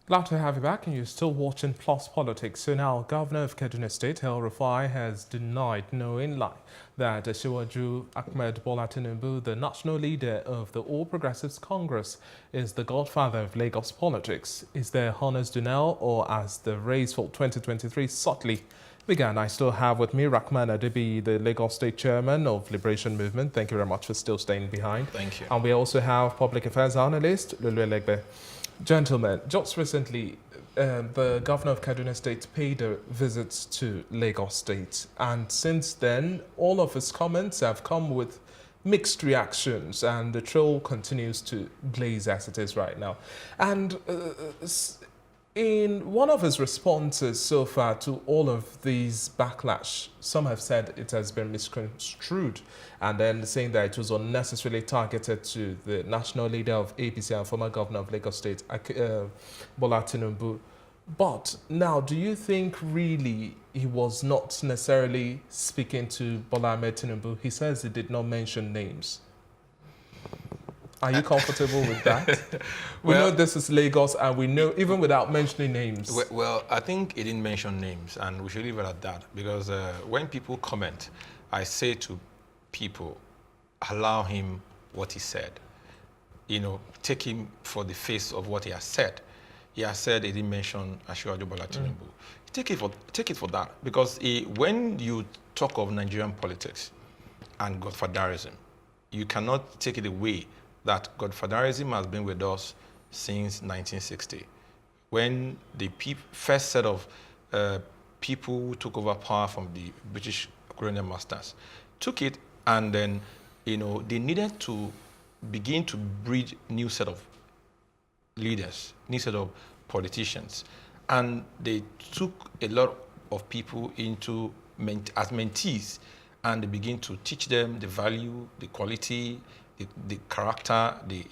Glad to have you back, and you're still watching Plus Politics. So now, Governor of Kaduna State, El-Rufai, has denied knowing lie that Asiwaju Ahmed Bola Tinubu, the national leader of the All Progressives Congress, is the godfather of Lagos politics. Is there honors denial, or as the race for 2023 subtly began? I still have with me Rahman Adebi, the Lagos State Chairman of Liberation Movement. Thank you very much for still staying behind. Thank you. And we also have Public Affairs Analyst Lulu Elegbe. Gentlemen, just recently, the governor of Kaduna State paid a visit to Lagos State, and since then, all of his comments have come with mixed reactions, and the trail continues to blaze as it is right now. And in one of his responses so far to all of these backlash, some have said it has been misconstrued, and then saying that it was unnecessarily targeted to the national leader of APC and former governor of Lagos State, Bola Tinubu. But now, do you think really he was not necessarily speaking to Bola Ahmed Tinubu? He says he did not mention names. Are you comfortable with that? We know this is Lagos, and we know even without mentioning names. Well, I think he didn't mention names, and we should leave it at that, because when people comment, I say to people, allow him what he said. You know, take him for the face of what he has said. He has said he didn't mention Asiwaju Bola Tinubu. Take it for that, because when you talk of Nigerian politics and Godfather-ism, you cannot take it away that Godfather-ism has been with us since 1960, when the first set of people who took over power from the British colonial masters took it, and then they needed to begin to breed new set of leaders, new set of politicians, and they took a lot of people into as mentees, and they begin to teach them the value, the quality, the character, the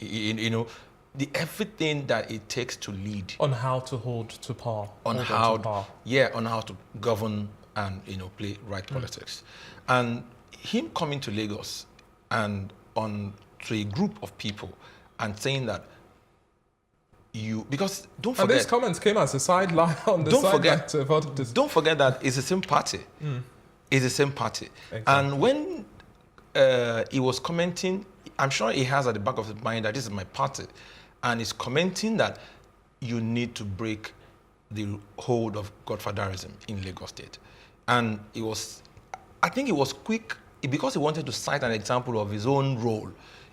everything that it takes to lead. On how to hold to power. On how to govern and play right politics. And him coming to Lagos and to a group of people and saying that because don't forget. And these comments came as a sideline on the side. Don't forget that it's the same party. It's the same party. Exactly. And when he was commenting, I'm sure he has at the back of his mind that this is my party, and he's commenting that you need to break the hold of Godfather-ism in Lagos State. And I think he was quick, because he wanted to cite an example of his own role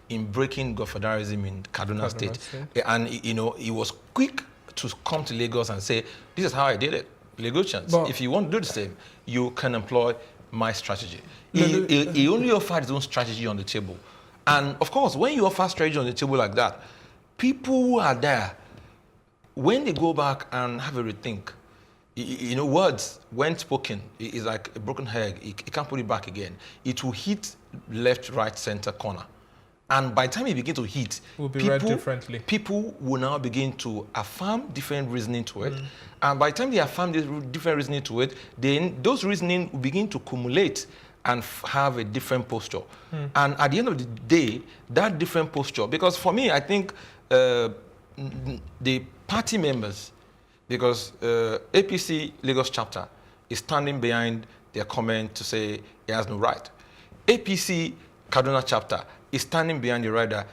in breaking Godfather-ism in Kaduna State. And he was quick to come to Lagos and say, this is how I did it. Lagosians, if you want to do the same, you can employ my strategy. He only offered his own strategy on the table. And of course, when you offer strategy on the table like that, people who are there, when they go back and have a rethink, words, when spoken, is like a broken egg. You can't put it back again. It will hit left, right, center, corner. And by the time it begins to hit, read differently. People will now begin to affirm different reasoning to it. And by the time they affirm this different reasoning to it, then those reasoning will begin to accumulate and have a different posture. And at the end of the day, that different posture, because for me, I think the party members, because APC Lagos chapter is standing behind their comment to say he has no right. APC Kaduna chapter is standing behind the right that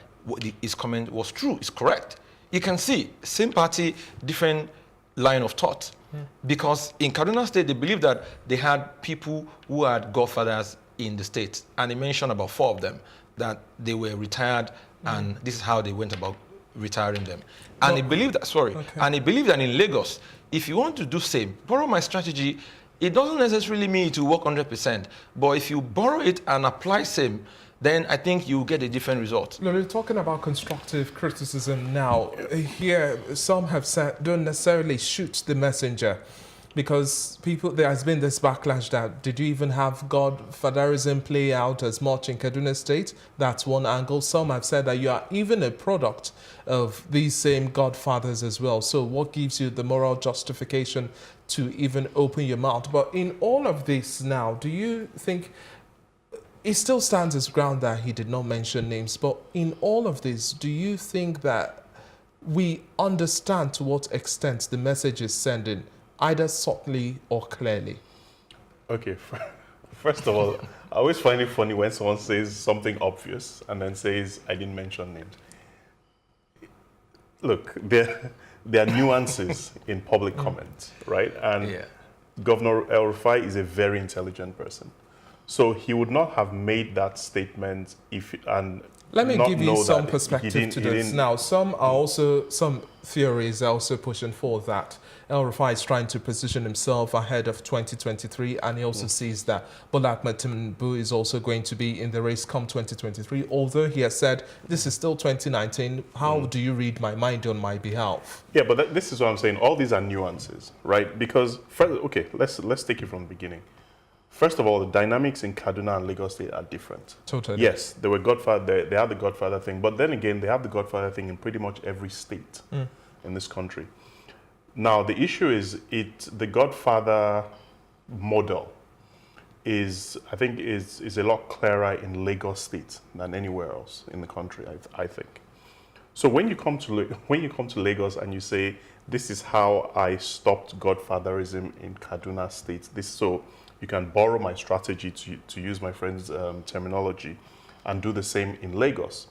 his comment was true, is correct. You can see, same party, different line of thought. Because in Kaduna State, they believe that they had people who had godfathers in the state. And they mentioned about 4 of them, that they were retired, and this is how they went about retiring them. And he believed that, and he believed that in Lagos, if you want to do same, borrow my strategy, it doesn't necessarily mean it will work 100%. But if you borrow it and apply same, then I think you get a different result. We're talking about constructive criticism now. Here, some have said, don't necessarily shoot the messenger, because there has been this backlash that, did you even have Godfatherism play out as much in Kaduna State? That's one angle. Some have said that you are even a product of these same godfathers as well. So what gives you the moral justification to even open your mouth? But in all of this now, do you think it still stands his ground that he did not mention names, but in all of this, do you think that we understand to what extent the message is sending, either subtly or clearly. Okay, first of all, I always find it funny when someone says something obvious and then says, I didn't mention names. Look, there are nuances in public comment, right? And Yeah. Governor El-Rufai is a very intelligent person. So he would not have made that statement if and Let me not give you know some that he perspective didn't- to he this. didn't- Now, some theories are also pushing for that. El-Rufai is trying to position himself ahead of 2023, and he also sees that Bola Ahmed Tinubu is also going to be in the race come 2023, although he has said, this is still 2019, how do you read my mind on my behalf? Yeah, but this is what I'm saying. All these are nuances, right? Because, okay, let's take it from the beginning. First of all, the dynamics in Kaduna and Lagos State are different. Totally. Yes, they had the Godfather thing, but then again, they have the Godfather thing in pretty much every state in this country. Now, the issue is the Godfather model is a lot clearer in Lagos State than anywhere else in the country, I think. So when you come to Lagos and you say, this is how I stopped Godfather-ism in Kaduna State, so you can borrow my strategy to use my friend's terminology and do the same in Lagos.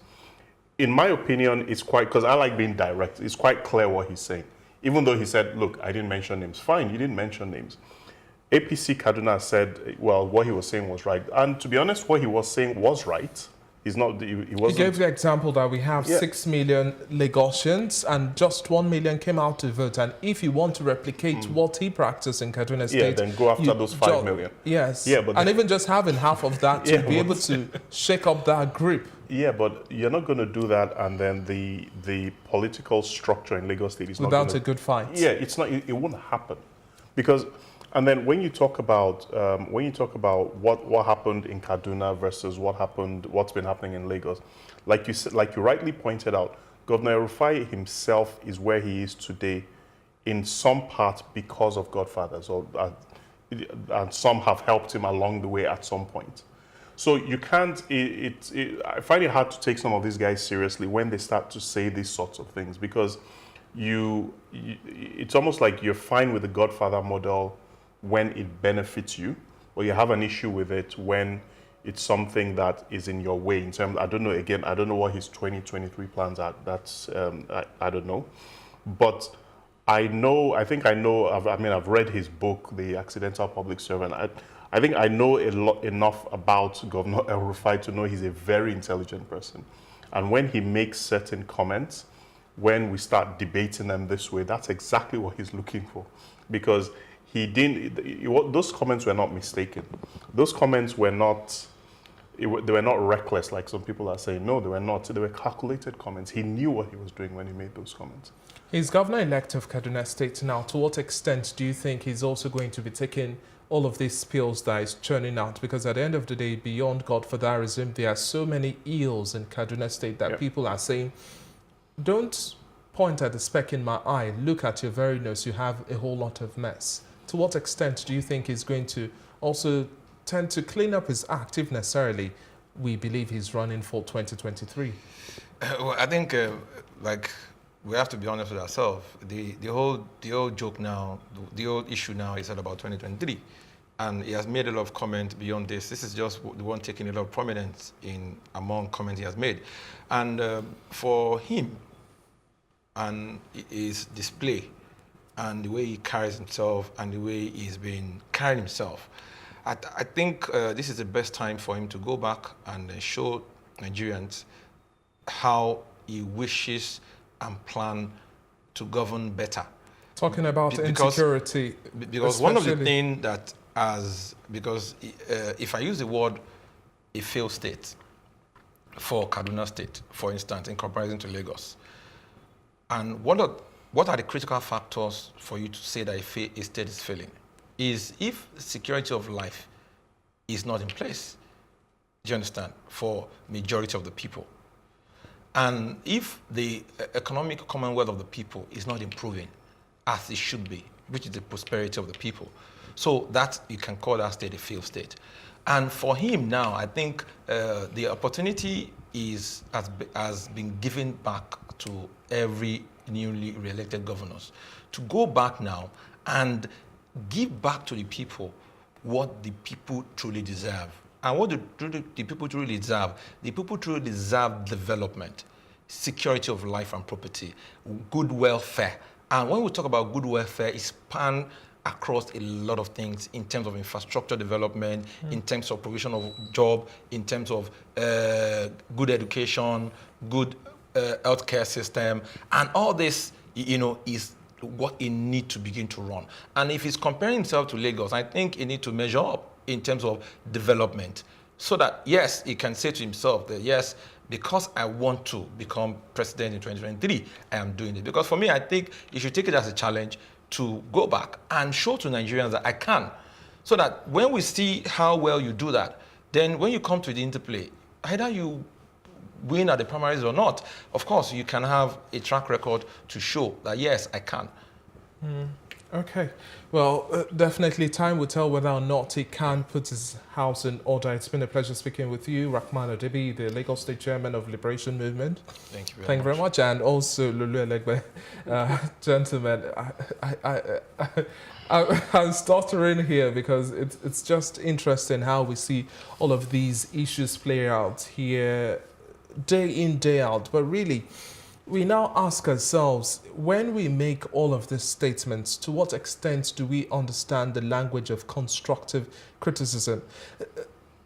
In my opinion, it's quite, because I like being direct, it's quite clear what he's saying. Even though he said, look, I didn't mention names. Fine, you didn't mention names. APC Kaduna said, well, what he was saying was right. And to be honest, what he was saying was right. He wasn't. He gave the example that we have 6 million Lagosians and just 1 million came out to vote. And if you want to replicate what he practiced in Kaduna State, then go after those 5 million. Yes. Yeah, but and even just having half of that to be able to shake up that grip. Yeah, but you're not going to do that, and then the political structure in Lagos State is without not a good fight. Yeah, it's not. It won't happen, because, and then when you talk about what happened in Kaduna versus what's been happening in Lagos, like you rightly pointed out, Governor El-Rufai himself is where he is today, in some part because of Godfathers, and some have helped him along the way at some point. So you can't, I find it hard to take some of these guys seriously when they start to say these sorts of things, because it's almost like you're fine with the Godfather model when it benefits you, or you have an issue with it when it's something that is in your way. In terms, I don't know what his 2023 plans are. That's, I don't know. But I've read his book, The Accidental Public Servant. I think I know enough about Governor El-Rufai to know he's a very intelligent person. And when he makes certain comments, when we start debating them this way, that's exactly what he's looking for. Because those comments were not mistaken. Those comments were not, they were not reckless like some people are saying. No, they were not. They were calculated comments. He knew what he was doing when he made those comments. He's governor-elect of Kaduna State now. To what extent do you think he's also going to be taking all of these spills that is churning out? Because at the end of the day, beyond Godfather-ism, there are so many ills in Kaduna State that people are saying, don't point at the speck in my eye, look at your very nose, you have a whole lot of mess. To what extent do you think he's going to also tend to clean up his act, if necessarily we believe he's running for 2023? Well, I think, we have to be honest with ourselves. The whole joke now, the whole issue now is all about 2023. And he has made a lot of comments beyond this. This is just the one taking a lot of prominence among comments he has made. And for him and his display and the way he carries himself and the way he's been carrying himself, I think this is the best time for him to go back and show Nigerians how he wishes and plan to govern better. Talking about insecurity. Because one of the things that if I use the word a failed state for Kaduna State, for instance, in comparison to Lagos, and what are the critical factors for you to say that a state is failing? Is if security of life is not in place, do you understand, for majority of the people? And if the economic commonwealth of the people is not improving as it should be, which is the prosperity of the people, so that you can call that state a failed state. And for him now, I think the opportunity has been given back to every newly re-elected governors to go back now and give back to the people what the people truly deserve. And what the people truly deserve, the people truly deserve development, security of life and property, good welfare. And when we talk about good welfare, it spans across a lot of things in terms of infrastructure development, in terms of provision of job, in terms of good education, good healthcare system, and all this, is what it needs to begin to run. And if he's comparing himself to Lagos, I think he needs to measure up in terms of development, so that yes, he can say to himself that yes, because I want to become president in 2023, I am doing it. Because for me, I think you should take it as a challenge to go back and show to Nigerians that I can, so that when we see how well you do that, then when you come to the interplay, either you win at the primaries or not, of course, you can have a track record to show that, yes, I can. Okay. Well, definitely time will tell whether or not he can put his house in order. It's been a pleasure speaking with you, Rahman Adebi, the Lagos State Chairman of Liberation Movement. Thank you very much. And also Lulu Elegbe. Gentlemen, I'm stuttering here because it's just interesting how we see all of these issues play out here day in, day out. But really, we now ask ourselves, when we make all of these statements, to what extent do we understand the language of constructive criticism?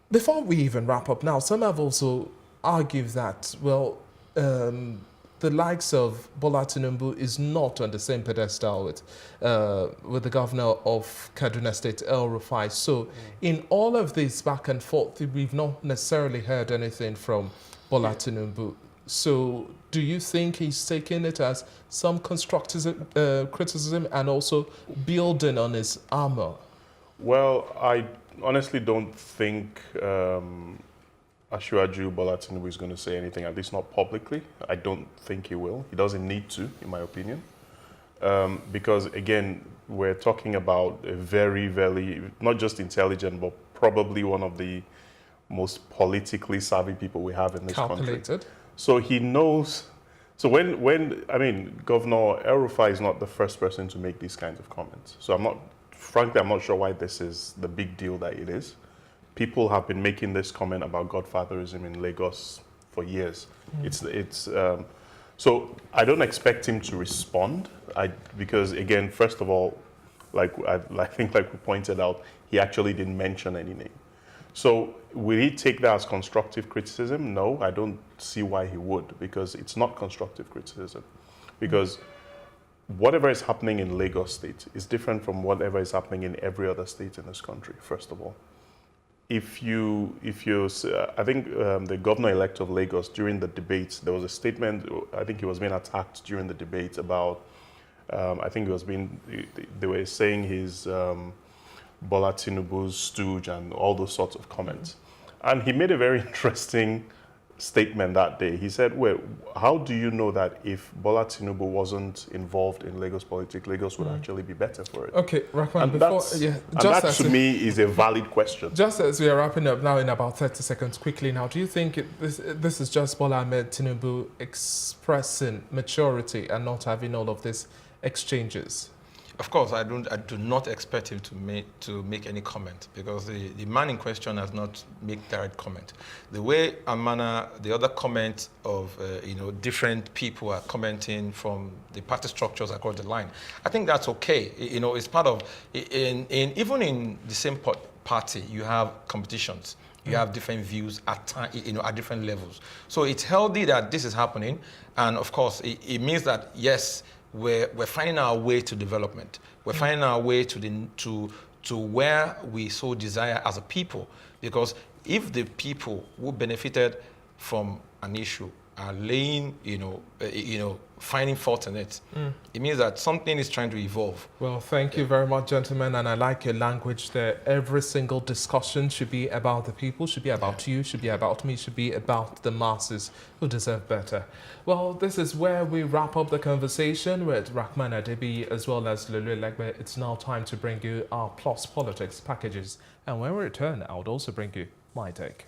Before we even wrap up now, some have also argued that, well, the likes of Bola Tinubu is not on the same pedestal with the governor of Kaduna State, El-Rufai. So in all of this back and forth, we've not necessarily heard anything from Bola Tinubu. So do you think he's taking it as some constructive criticism and also building on his armor? Well, I honestly don't think Asiwaju Bola Tinubu is going to say anything, at least not publicly. I don't think he will. He doesn't need to, in my opinion. Because, again, we're talking about a very, very, not just intelligent, but probably one of the most politically savvy people we have in this country. So he knows. So when Governor El-Rufai is not the first person to make these kinds of comments. So frankly, I'm not sure why this is the big deal that it is. People have been making this comment about Godfather-ism in Lagos for years. So I don't expect him to respond. Because again, first of all, I think like we pointed out, he actually didn't mention any name. So will he take that as constructive criticism? No, I don't see why he would, because it's not constructive criticism. Because whatever is happening in Lagos State is different from whatever is happening in every other state in this country, first of all. I think the governor-elect of Lagos, during the debate, there was a statement, I think he was being attacked during the debate about, they were saying his Bola Tinubu's stooge and all those sorts of comments. And he made a very interesting statement that day. He said, well, how do you know that if Bola Tinubu wasn't involved in Lagos politics, Lagos would actually be better for it? Okay, Rahman, and that to me is a valid question. Just as we are wrapping up now in about 30 seconds, quickly now, do you think this is just Bola Ahmed Tinubu expressing maturity and not having all of these exchanges? Of course, I do not expect him to make any comment, because the man in question has not made direct comment. The way Amana, the other comments of different people are commenting from the party structures across the line, I think that's okay. It's part of even in the same party, you have competitions. You have different views at different levels. So it's healthy that this is happening, and of course, it means that yes, we're finding our way to development. We're finding our way to where we so desire as a people. Because if the people who benefited from an issue are laying, finding fault in it, it means that something is trying to evolve. Well, thank you very much, gentlemen. And I like your language there. Every single discussion should be about the people, should be about you, should be about me, should be about the masses who deserve better. Well, this is where we wrap up the conversation with Rahman Adebi as well as Lulu Elegbe. It's now time to bring you our Plus Politics packages. And when we return, I would also bring you my take.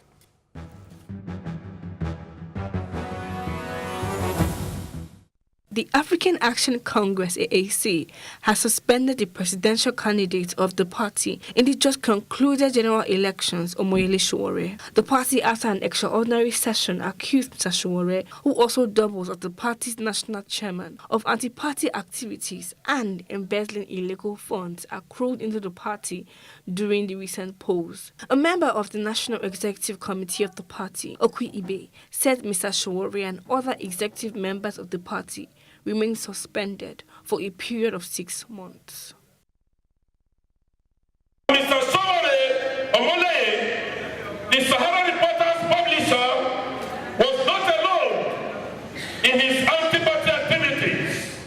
The African Action Congress (AAC) has suspended the presidential candidate of the party in the just concluded general elections, Omoyele Sowore. The party, after an extraordinary session, accused Mr. Sowore, who also doubles as the party's national chairman, of anti-party activities and embezzling illegal funds accrued into the party during the recent polls. A member of the National Executive Committee of the party, Okwi Ibe, said Mr. Sowore and other executive members of the party remain suspended for a period of 6 months. Mr. Sowore Omole, the Sahara Reporters publisher, was not alone in his anti-party activities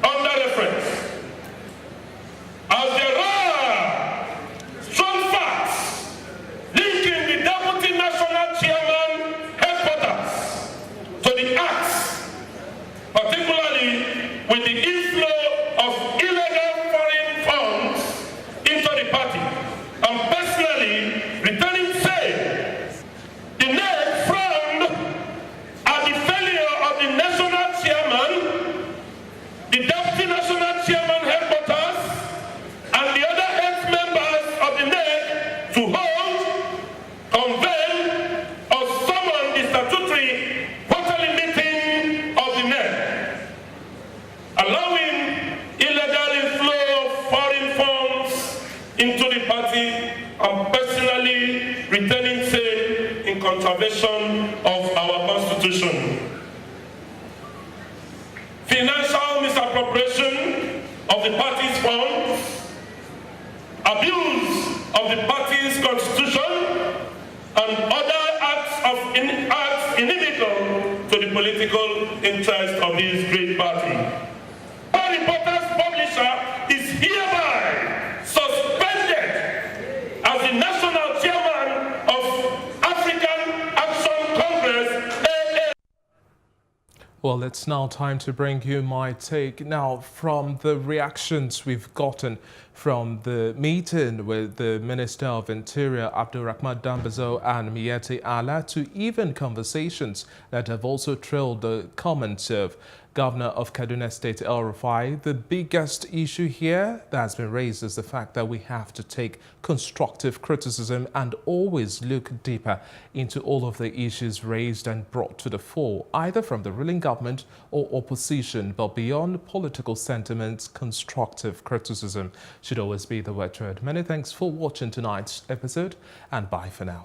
under reference. As there are strong facts linking the Deputy National Chairman headquarters to the acts, particularly with the inflow of illegal foreign funds into the party, and personally returning say the NEC frowned at the failure of the national chairman, the deputy national chairman headquarters, and the other 8 members of the NEC to hold, convene, or summon the statutory quarterly meeting of the NEC, allowing illegal inflow of foreign funds into the party and personally returning say in contravention of our constitution. Financial misappropriation of the party's funds, abuse of the party's constitution, and other acts inimical to the political interest of this great party. Our Reporters publisher is hereby suspended as the national chairman of African Action Congress, AA. Well, it's now time to bring you my take. Now, from the reactions we've gotten from the meeting with the Minister of Interior, Abdulrahman Dambazo, and Miyetti Allah, to even conversations that have also trailed the comments of Governor of Kaduna State, El-Rufai, the biggest issue here that has been raised is the fact that we have to take constructive criticism and always look deeper into all of the issues raised and brought to the fore, either from the ruling government or opposition. But beyond political sentiments, constructive criticism should always be the watchword. Many thanks for watching tonight's episode, and bye for now.